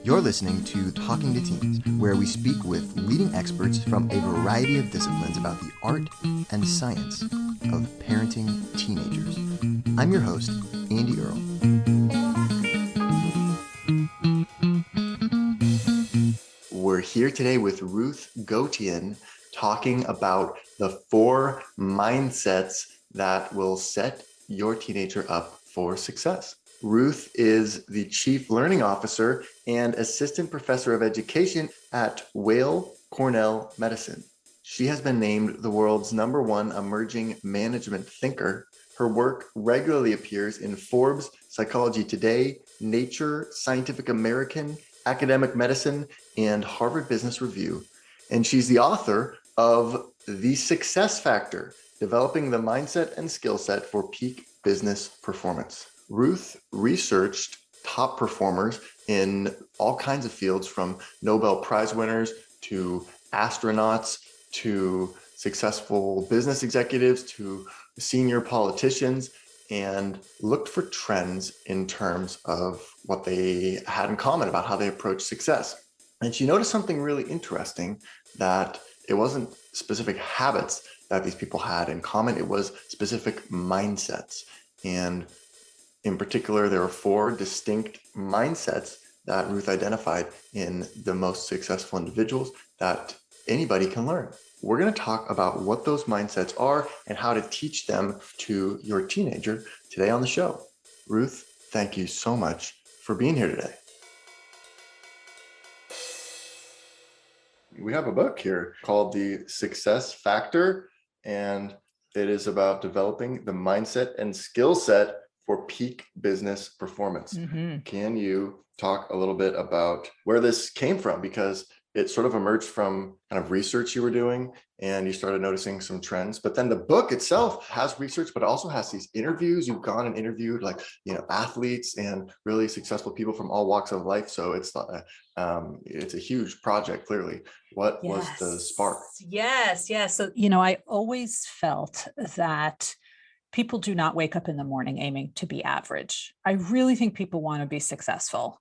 You're listening to Talking to Teens, where we speak with leading experts from a variety of disciplines about the art and science of parenting teenagers. I'm your host, Andy Earle. We're here today with Ruth Gotian talking about the 4 mindsets that will set your teenager up for success. Ruth is the Chief Learning Officer and Assistant Professor of Education at Weill Cornell Medicine. She has been named the world's #1 emerging management thinker. Her work regularly appears in Forbes, Psychology Today, Nature, Scientific American, Academic Medicine, and Harvard Business Review. And she's the author of The Success Factor, Developing the Mindset and Skill Set for Peak Business Performance. Ruth researched top performers in all kinds of fields, from Nobel Prize winners to astronauts to successful business executives to senior politicians, and looked for trends in terms of what they had in common about how they approached success. And she noticed something really interesting, that it wasn't specific habits that these people had in common, it was specific mindsets. And in particular, there were 4 distinct mindsets that Ruth identified in the most successful individuals that anybody can learn. We're going to talk about what those mindsets are and how to teach them to your teenager today on the show. Ruth, thank you so much for being here today. We have a book here called The Success Factor, and it is about developing the mindset and skill set for peak business performance. Mm-hmm. Can you talk a little bit about where this came from? Because it sort of emerged from kind of research you were doing, and you started noticing some trends. But then the book itself has research, but it also has these interviews. You've gone and interviewed athletes and really successful people from all walks of life. So it's a huge project, clearly. What was the spark? Yes. So, I always felt that people do not wake up in the morning aiming to be average. I really think people want to be successful.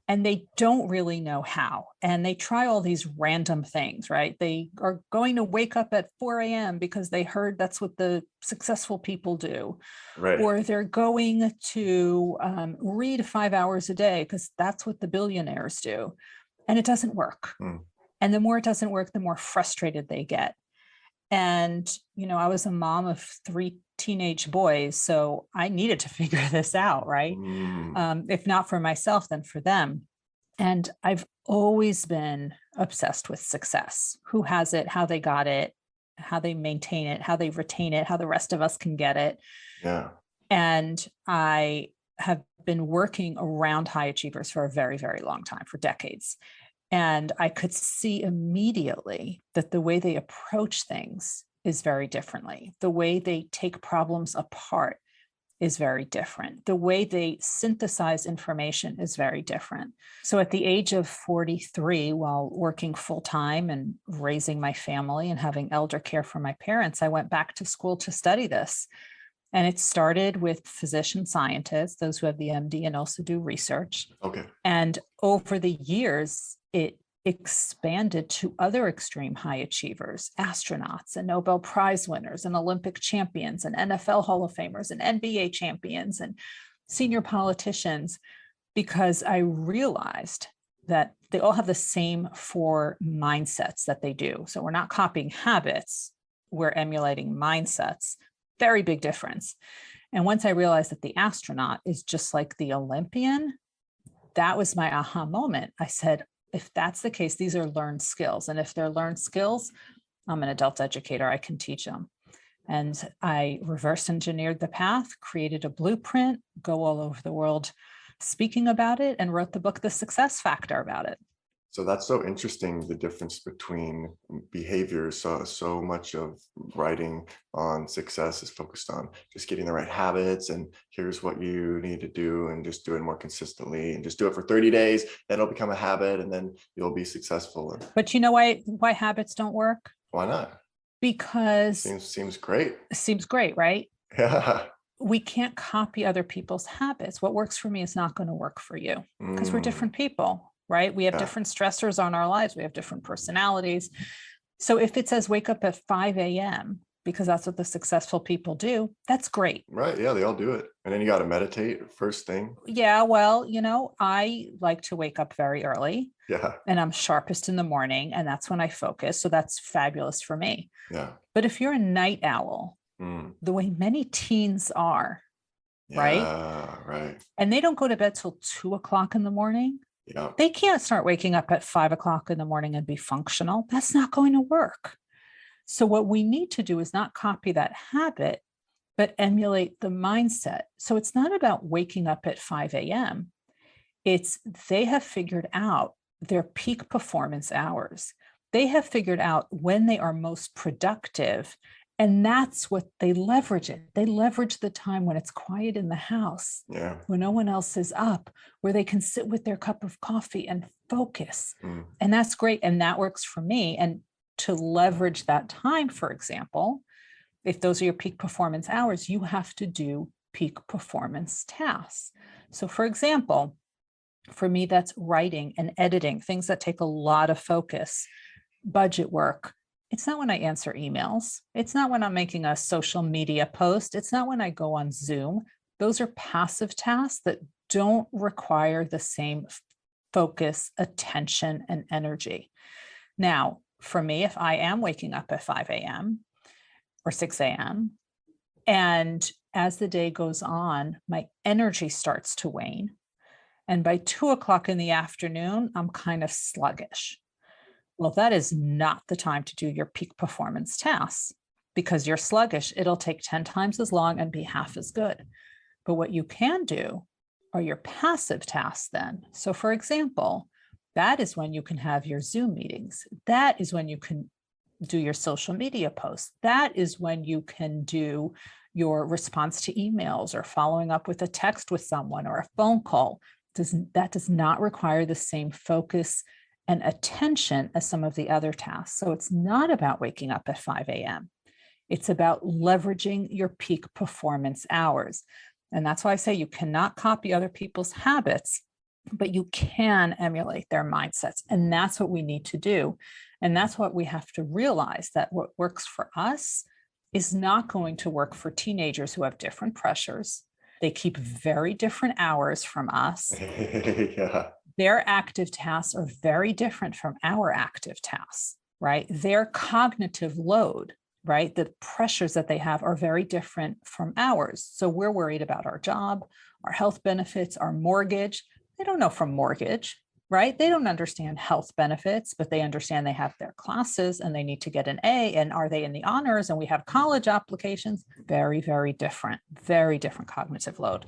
And they don't really know how. And they try all these random things, right? They are going to wake up at 4 a.m. because they heard that's what the successful people do. Right. Or they're going to read 5 hours a day because that's what the billionaires do. And it doesn't work. And the more it doesn't work, the more frustrated they get. And, I was a mom of 3 teenage boys, so I needed to figure this out, right? If not for myself, then for them. And I've always been obsessed with success. Who has it, how they got it, how they maintain it, how they retain it, how the rest of us can get it. Yeah. And I have been working around high achievers for a very, very long time, for decades. And I could see immediately that the way they approach things is very differently. The way they take problems apart is very different. The way they synthesize information is very different. So at the age of 43, while working full time and raising my family and having elder care for my parents, I went back to school to study this. And it started with physician scientists, those who have the MD and also do research. Okay. And over the years, it expanded to other extreme high achievers, astronauts and Nobel Prize winners and Olympic champions and NFL Hall of Famers and NBA champions and senior politicians, because I realized that they all have the same 4 mindsets that they do. So we're not copying habits, we're emulating mindsets. Very big difference. And once I realized that the astronaut is just like the Olympian, that was my aha moment. I said, if that's the case, these are learned skills. And if they're learned skills, I'm an adult educator, I can teach them. And I reverse engineered the path, created a blueprint, go all over the world speaking about it, and wrote the book, The Success Factor, about it. So that's so interesting, the difference between behaviors. So much of writing on success is focused on just getting the right habits, and here's what you need to do, and just do it more consistently, and just do it for 30 days, then it'll become a habit, and then you'll be successful. But you know why habits don't work? Why not? Because seems great. Seems great, right? Yeah. We can't copy other people's habits. What works for me is not going to work for you, because we're different people. right? We have different stressors on our lives. We have different personalities. So if it says wake up at 5 a.m., because that's what the successful people do, that's great. Right. Yeah, they all do it. And then you got to meditate first thing. Yeah, well, I like to wake up very early. Yeah. And I'm sharpest in the morning, and that's when I focus. So that's fabulous for me. Yeah. But if you're a night owl, the way many teens are, right? Yeah, right. And they don't go to bed till 2 o'clock in the morning. Yeah. They can't start waking up at 5 o'clock in the morning and be functional. That's not going to work. So what we need to do is not copy that habit, but emulate the mindset. So it's not about waking up at 5 a.m. It's they have figured out their peak performance hours. They have figured out when they are most productive. And that's what they leverage it. They leverage the time when it's quiet in the house, when no one else is up, where they can sit with their cup of coffee and focus. And that's great. And that works for me. And to leverage that time, for example, if those are your peak performance hours, you have to do peak performance tasks. So for example, for me, that's writing and editing, things that take a lot of focus, budget work. It's not when I answer emails. It's not when I'm making a social media post. It's not when I go on Zoom. Those are passive tasks that don't require the same focus, attention, and energy. Now, for me, if I am waking up at 5 a.m. or 6 a.m., and as the day goes on, my energy starts to wane. And by 2 o'clock in the afternoon, I'm kind of sluggish. Well, that is not the time to do your peak performance tasks because you're sluggish. It'll take 10 times as long and be half as good. But what you can do are your passive tasks then. So for example, that is when you can have your Zoom meetings. That is when you can do your social media posts. That is when you can do your response to emails or following up with a text with someone or a phone call. That does not require the same focus and attention as some of the other tasks. So it's not about waking up at 5 a.m. It's about leveraging your peak performance hours. And that's why I say you cannot copy other people's habits, but you can emulate their mindsets. And that's what we need to do. And that's what we have to realize, that what works for us is not going to work for teenagers who have different pressures. They keep very different hours from us. Yeah. Their active tasks are very different from our active tasks, right? Their cognitive load, right? The pressures that they have are very different from ours. So we're worried about our job, our health benefits, our mortgage. They don't know from mortgage, right? They don't understand health benefits, but they understand they have their classes and they need to get an A, and are they in the honors, and we have college applications. Very, very different cognitive load.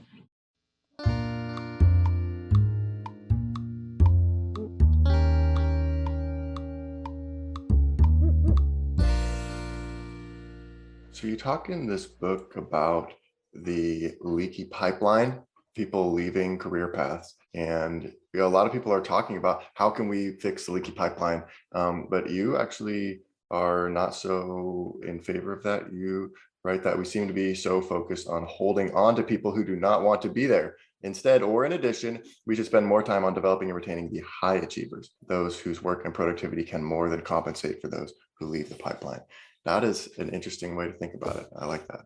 So you talk in this book about the leaky pipeline, people leaving career paths. And a lot of people are talking about how can we fix the leaky pipeline? But you actually are not so in favor of that. You write that we seem to be so focused on holding on to people who do not want to be there. Instead, or in addition, we should spend more time on developing and retaining the high achievers, those whose work and productivity can more than compensate for those who leave the pipeline. That is an interesting way to think about it. I like that.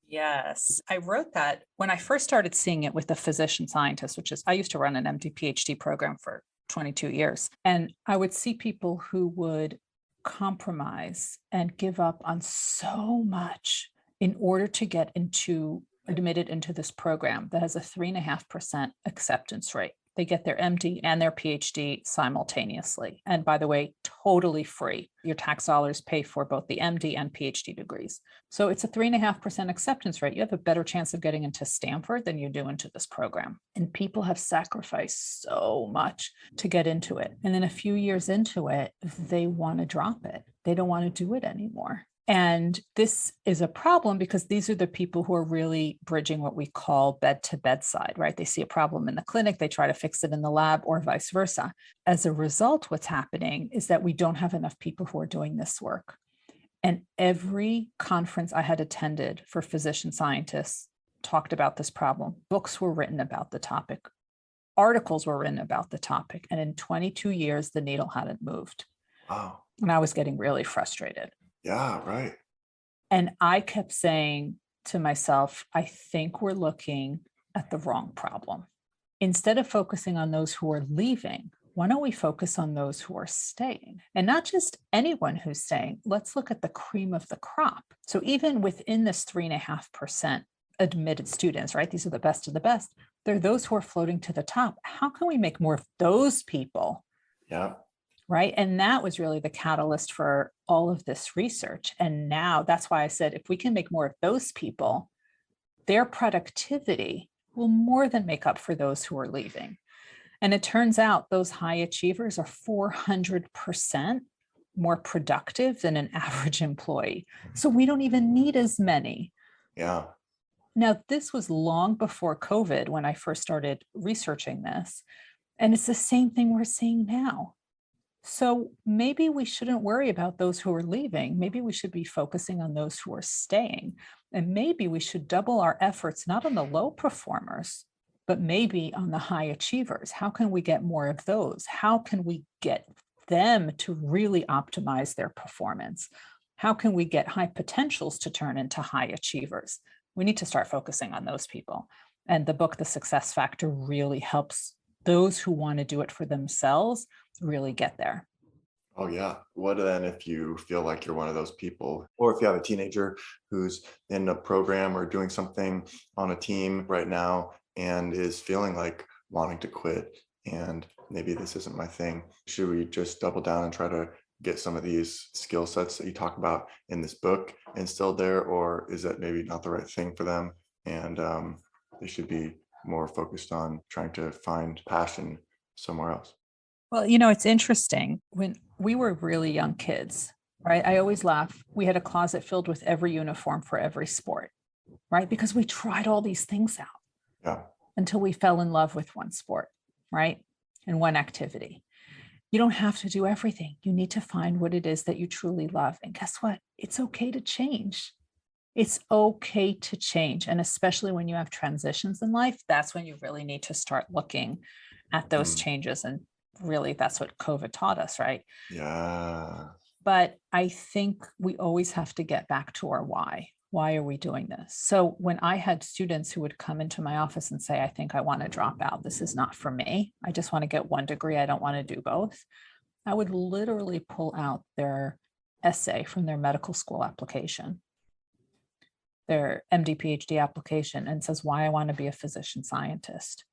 Yes, I wrote that when I first started seeing it with the physician scientist, which is, I used to run an MD PhD program for 22 years. And I would see people who would compromise and give up on so much in order to get admitted into this program that has a 3.5% acceptance rate. They get their MD and their PhD simultaneously. And by the way, totally free. Your tax dollars pay for both the MD and PhD degrees. So it's a 3.5% acceptance rate. You have a better chance of getting into Stanford than you do into this program. And people have sacrificed so much to get into it. And then a few years into it, they want to drop it. They don't want to do it anymore. And this is a problem because these are the people who are really bridging what we call bed to bedside, right? They see a problem in the clinic, they try to fix it in the lab, or vice versa. As a result, what's happening is that we don't have enough people who are doing this work. And every conference I had attended for physician scientists talked about this problem. Books were written about the topic. articles were written about the topic. And in 22 years, the needle hadn't moved. Wow. And I was getting really frustrated. Yeah, right. And I kept saying to myself, I think we're looking at the wrong problem. Instead of focusing on those who are leaving, why don't we focus on those who are staying? And not just anyone who's staying. Let's look at the cream of the crop. So even within this 3.5% admitted students, right? These are the best of the best. There are those who are floating to the top. How can we make more of those people? Yeah. Right. And that was really the catalyst for all of this research. And now that's why I said, if we can make more of those people, their productivity will more than make up for those who are leaving. And it turns out those high achievers are 400% more productive than an average employee. So we don't even need as many. Yeah. Now, this was long before COVID when I first started researching this. And it's the same thing we're seeing now. So maybe we shouldn't worry about those who are leaving. Maybe we should be focusing on those who are staying. And maybe we should double our efforts, not on the low performers, but maybe on the high achievers. How can we get more of those? How can we get them to really optimize their performance? How can we get high potentials to turn into high achievers? We need to start focusing on those people. And the book, The Success Factor, really helps those who want to do it for themselves really get there. Oh, yeah. What then if you feel like you're one of those people, or if you have a teenager who's in a program or doing something on a team right now and is feeling like wanting to quit and maybe this isn't my thing? Should we just double down and try to get some of these skill sets that you talk about in this book instilled there, or is that maybe not the right thing for them and they should be more focused on trying to find passion somewhere else? Well, it's interesting. When we were really young kids, right? I always laugh. We had a closet filled with every uniform for every sport, right? Because we tried all these things out Yeah. until we fell in love with one sport, right? And one activity. You don't have to do everything. You need to find what it is that you truly love. And guess what? It's okay to change. It's okay to change. And especially when you have transitions in life, that's when you really need to start looking at those changes. And really, that's what COVID taught us, right? Yeah. But I think we always have to get back to our why. Why are we doing this? So when I had students who would come into my office and say, I think I want to drop out. This is not for me. I just want to get one degree. I don't want to do both. I would literally pull out their essay from their medical school application, their MD, PhD application, and says, why I want to be a physician scientist.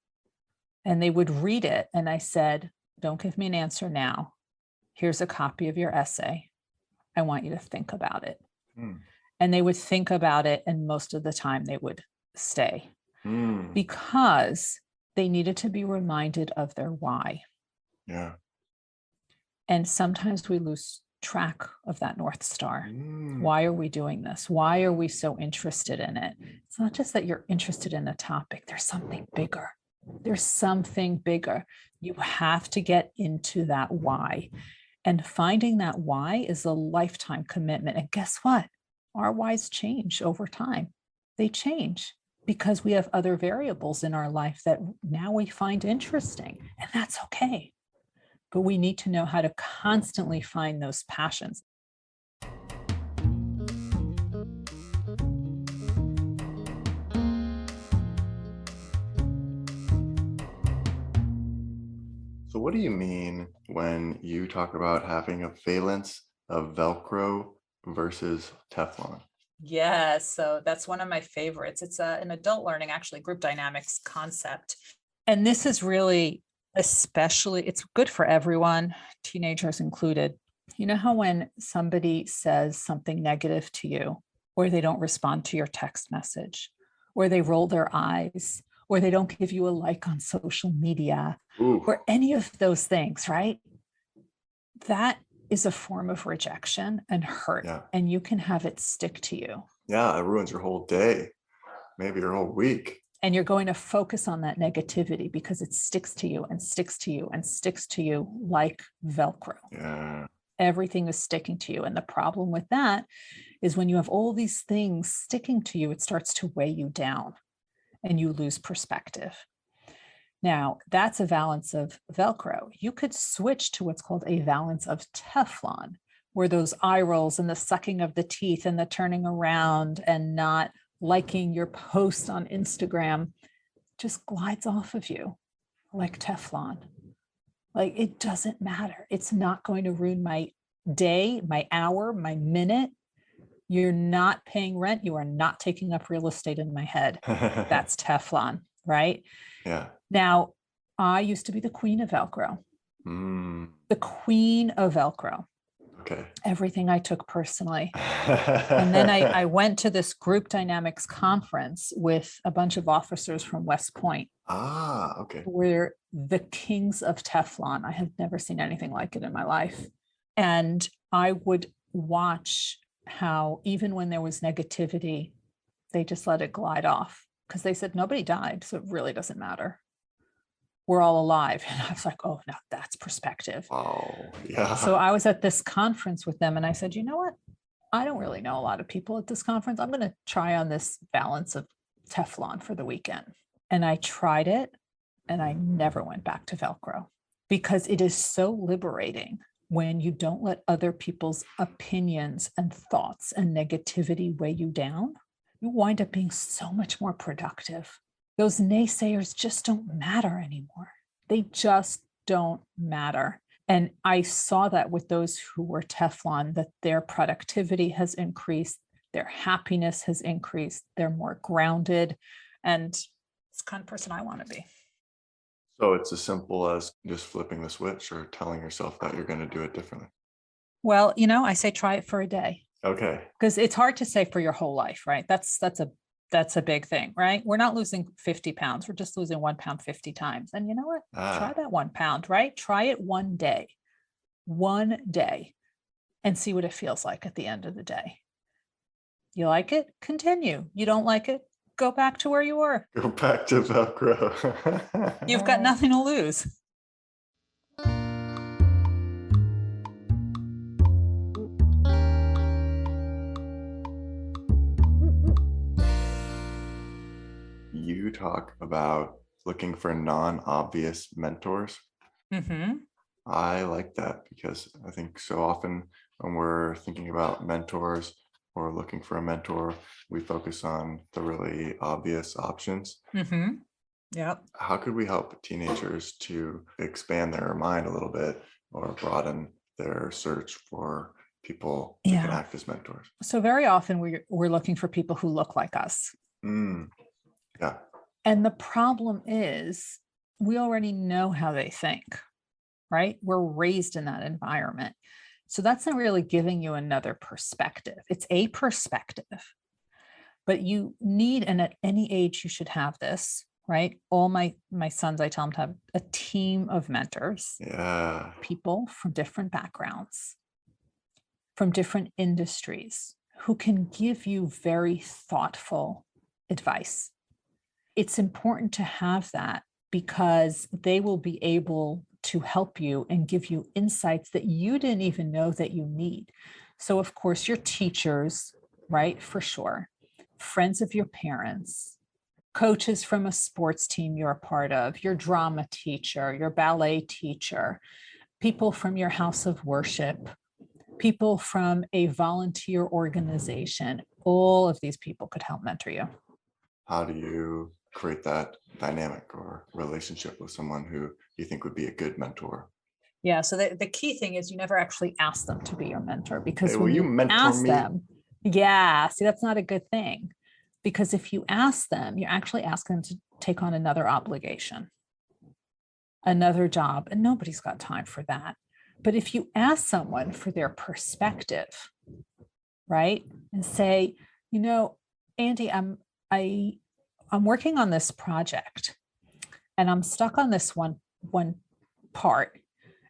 And they would read it. And I said, don't give me an answer now. Here's a copy of your essay. I want you to think about it. And they would think about it. And most of the time they would stay because they needed to be reminded of their why. Yeah. And sometimes we lose track of that North Star. Why are we doing this? Why are we so interested in it? It's not just that you're interested in a topic. There's something bigger. There's something bigger. You have to get into that why. And finding that why is a lifetime commitment. And guess what? Our whys change over time. They change because we have other variables in our life that now we find interesting. And that's okay. But we need to know how to constantly find those passions. So what do you mean when you talk about having a valence of Velcro versus Teflon? Yes, so that's one of my favorites. It's an adult learning, actually, group dynamics concept. And this is really especially, it's good for everyone, teenagers included. You know how when somebody says something negative to you, or they don't respond to your text message, or they roll their eyes, or they don't give you a like on social media, or any of those things, right? That is a form of rejection and hurt, and you can have it stick to you. Yeah, it ruins your whole day, maybe your whole week. And you're going to focus on that negativity because it sticks to you and sticks to you and sticks to you like Velcro. Yeah. Everything is sticking to you. And the problem with that is when you have all these things sticking to you, it starts to weigh you down and you lose perspective. Now, that's a valance of Velcro. You could switch to what's called a valance of Teflon, where those eye rolls and the sucking of the teeth and the turning around and not liking your post on Instagram just glides off of you like Teflon. Like, it doesn't matter. It's not going to ruin my day, my hour, my minute. You're not paying rent. You are not taking up real estate in my head. That's Teflon, right? Yeah. Now, I used to be the queen of Velcro. The queen of Velcro. Okay. Everything I took personally. And then I went to this group dynamics conference with a bunch of officers from West Point. Okay. We're the kings of Teflon. I have never seen anything like it in my life. And I would watch how even when there was negativity, they just let it glide off because they said nobody died. So it really doesn't matter. We're all alive. And I was like, oh, no, that's perspective. Oh, yeah. So I was at this conference with them and I said, you know what? I don't really know a lot of people at this conference. I'm going to try on this balance of Teflon for the weekend. And I tried it and I never went back to Velcro because it is so liberating when you don't let other people's opinions and thoughts and negativity weigh you down. You wind up being so much more productive. Those naysayers just don't matter anymore. They just don't matter. And I saw that with those who were Teflon, that their productivity has increased, their happiness has increased, they're more grounded, and it's the kind of person I want to be. So it's as simple as just flipping the switch or telling yourself that you're going to do it differently. Well, I say try it for a day. Okay. Because it's hard to say for your whole life, right? That's a big thing, right? We're not losing 50 pounds. We're just losing 1 pound 50 times. And you know what? Try that 1 pound, right? Try it one day, and see what it feels like at the end of the day. You like it? Continue. You don't like it? Go back to where you were. Go back to Velcro. You've got nothing to lose. You talk about looking for non-obvious mentors. Mm-hmm. I like that because I think so often when we're thinking about mentors or looking for a mentor, we focus on the really obvious options. Mm-hmm. Yep. How could we help teenagers to expand their mind a little bit or broaden their search for people who can act as mentors? So very often we're looking for people who look like us. Yeah. And the problem is we already know how they think, right? We're raised in that environment. So that's not really giving you another perspective. It's a perspective, but you need, and at any age you should have this, right? All my sons, I tell them to have a team of mentors. Yeah. People from different backgrounds, from different industries, who can give you very thoughtful advice. It's important to have that because they will be able to help you and give you insights that you didn't even know that you need. So of course, your teachers, right? For sure. Friends of your parents, coaches from a sports team you're a part of, your drama teacher, your ballet teacher, people from your house of worship, people from a volunteer organization. All of these people could help mentor you. How do you create that dynamic or relationship with someone who you think would be a good mentor? Yeah, so the key thing is you never actually ask them to be your mentor because hey, when you mentor ask me? Them, yeah, see, that's not a good thing because if you ask them, you're actually asking them to take on another obligation, another job, and nobody's got time for that. But if you ask someone for their perspective, right, and say, Andy, I'm working on this project and I'm stuck on this one part.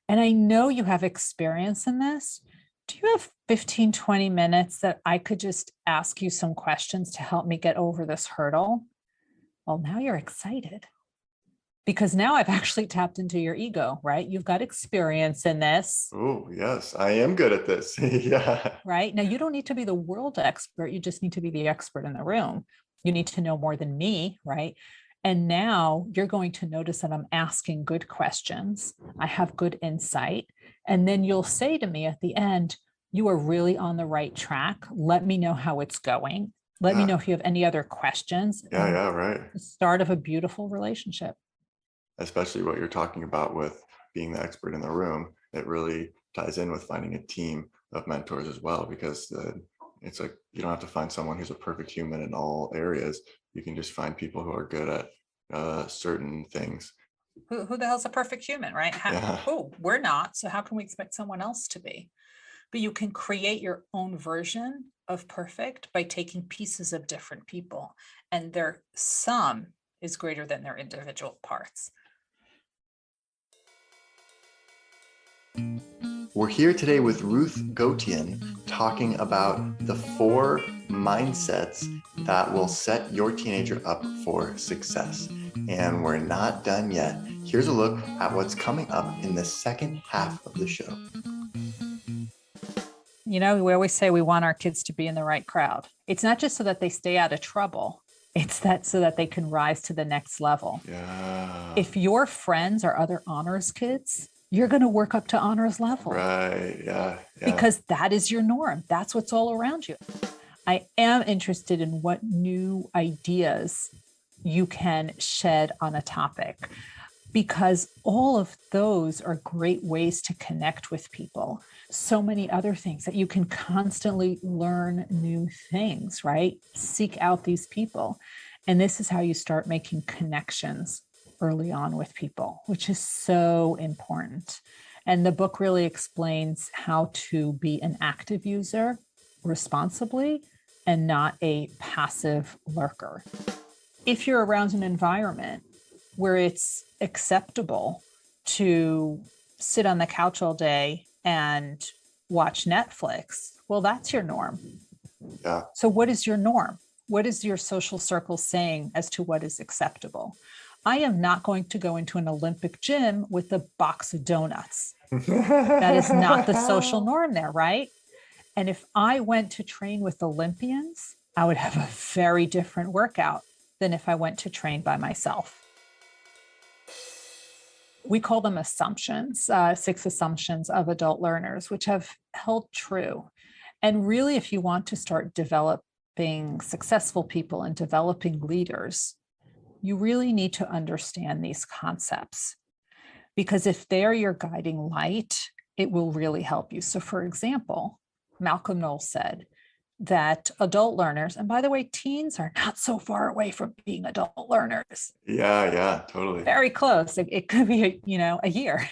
And I know you have experience in this. Do you have 15, 20 minutes that I could just ask you some questions to help me get over this hurdle? Well, now you're excited because now I've actually tapped into your ego, right? You've got experience in this. Oh, yes, I am good at this. Yeah. Right. Now, you don't need to be the world expert. You just need to be the expert in the room. You need to know more than me, right? And now you're going to notice that I'm asking good questions. I have good insight. And then you'll say to me at the end, you are really on the right track. Let me know how it's going. Let me know if you have any other questions. Yeah, right. The start of a beautiful relationship. Especially what you're talking about with being the expert in the room. It really ties in with finding a team of mentors as well, because it's like you don't have to find someone who's a perfect human in all areas. You can just find people who are good at certain things. Who the hell's a perfect human, right? We're not. So how can we expect someone else to be? But you can create your own version of perfect by taking pieces of different people, and their sum is greater than their individual parts. We're here today with Ruth Gotian talking about the 4 mindsets that will set your teenager up for success. And we're not done yet. Here's a look at what's coming up in the second half of the show. You know, we always say we want our kids to be in the right crowd. It's not just so that they stay out of trouble. It's that so that they can rise to the next level. Yeah. If your friends are other honors kids, you're going to work up to honors level. Right. Yeah. Because that is your norm. That's what's all around you. I am interested in what new ideas you can shed on a topic, because all of those are great ways to connect with people. So many other things that you can constantly learn new things, right? Seek out these people. And this is how you start making connections early on with people, which is so important. And the book really explains how to be an active user responsibly and not a passive lurker. If you're around an environment where it's acceptable to sit on the couch all day and watch Netflix, well, that's your norm. Yeah. So what is your norm? What is your social circle saying as to what is acceptable? I am not going to go into an Olympic gym with a box of donuts. That is not the social norm there, right? And if I went to train with Olympians, I would have a very different workout than if I went to train by myself. We call them assumptions, 6 assumptions of adult learners, which have held true. And really, if you want to start developing successful people and developing leaders, you really need to understand these concepts, because if they're your guiding light, it will really help you. So for example, Malcolm Knowles said that adult learners, and by the way, teens are not so far away from being adult learners. Yeah, totally. Very close. It could be, a year.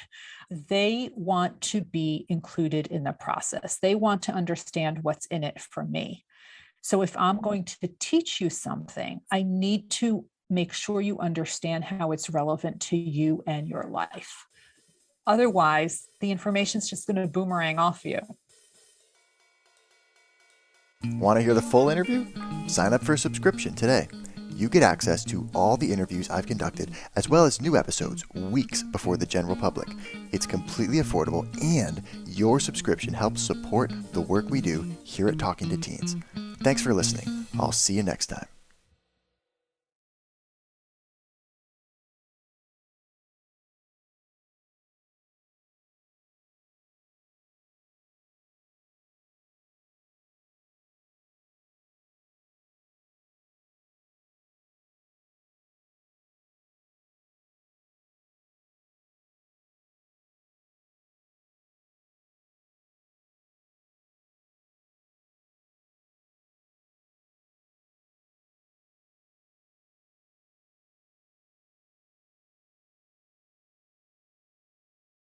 They want to be included in the process. They want to understand what's in it for me. So if I'm going to teach you something, I need to make sure you understand how it's relevant to you and your life. Otherwise, the information is just going to boomerang off you. Want to hear the full interview? Sign up for a subscription today. You get access to all the interviews I've conducted, as well as new episodes weeks before the general public. It's completely affordable, and your subscription helps support the work we do here at Talking to Teens. Thanks for listening. I'll see you next time.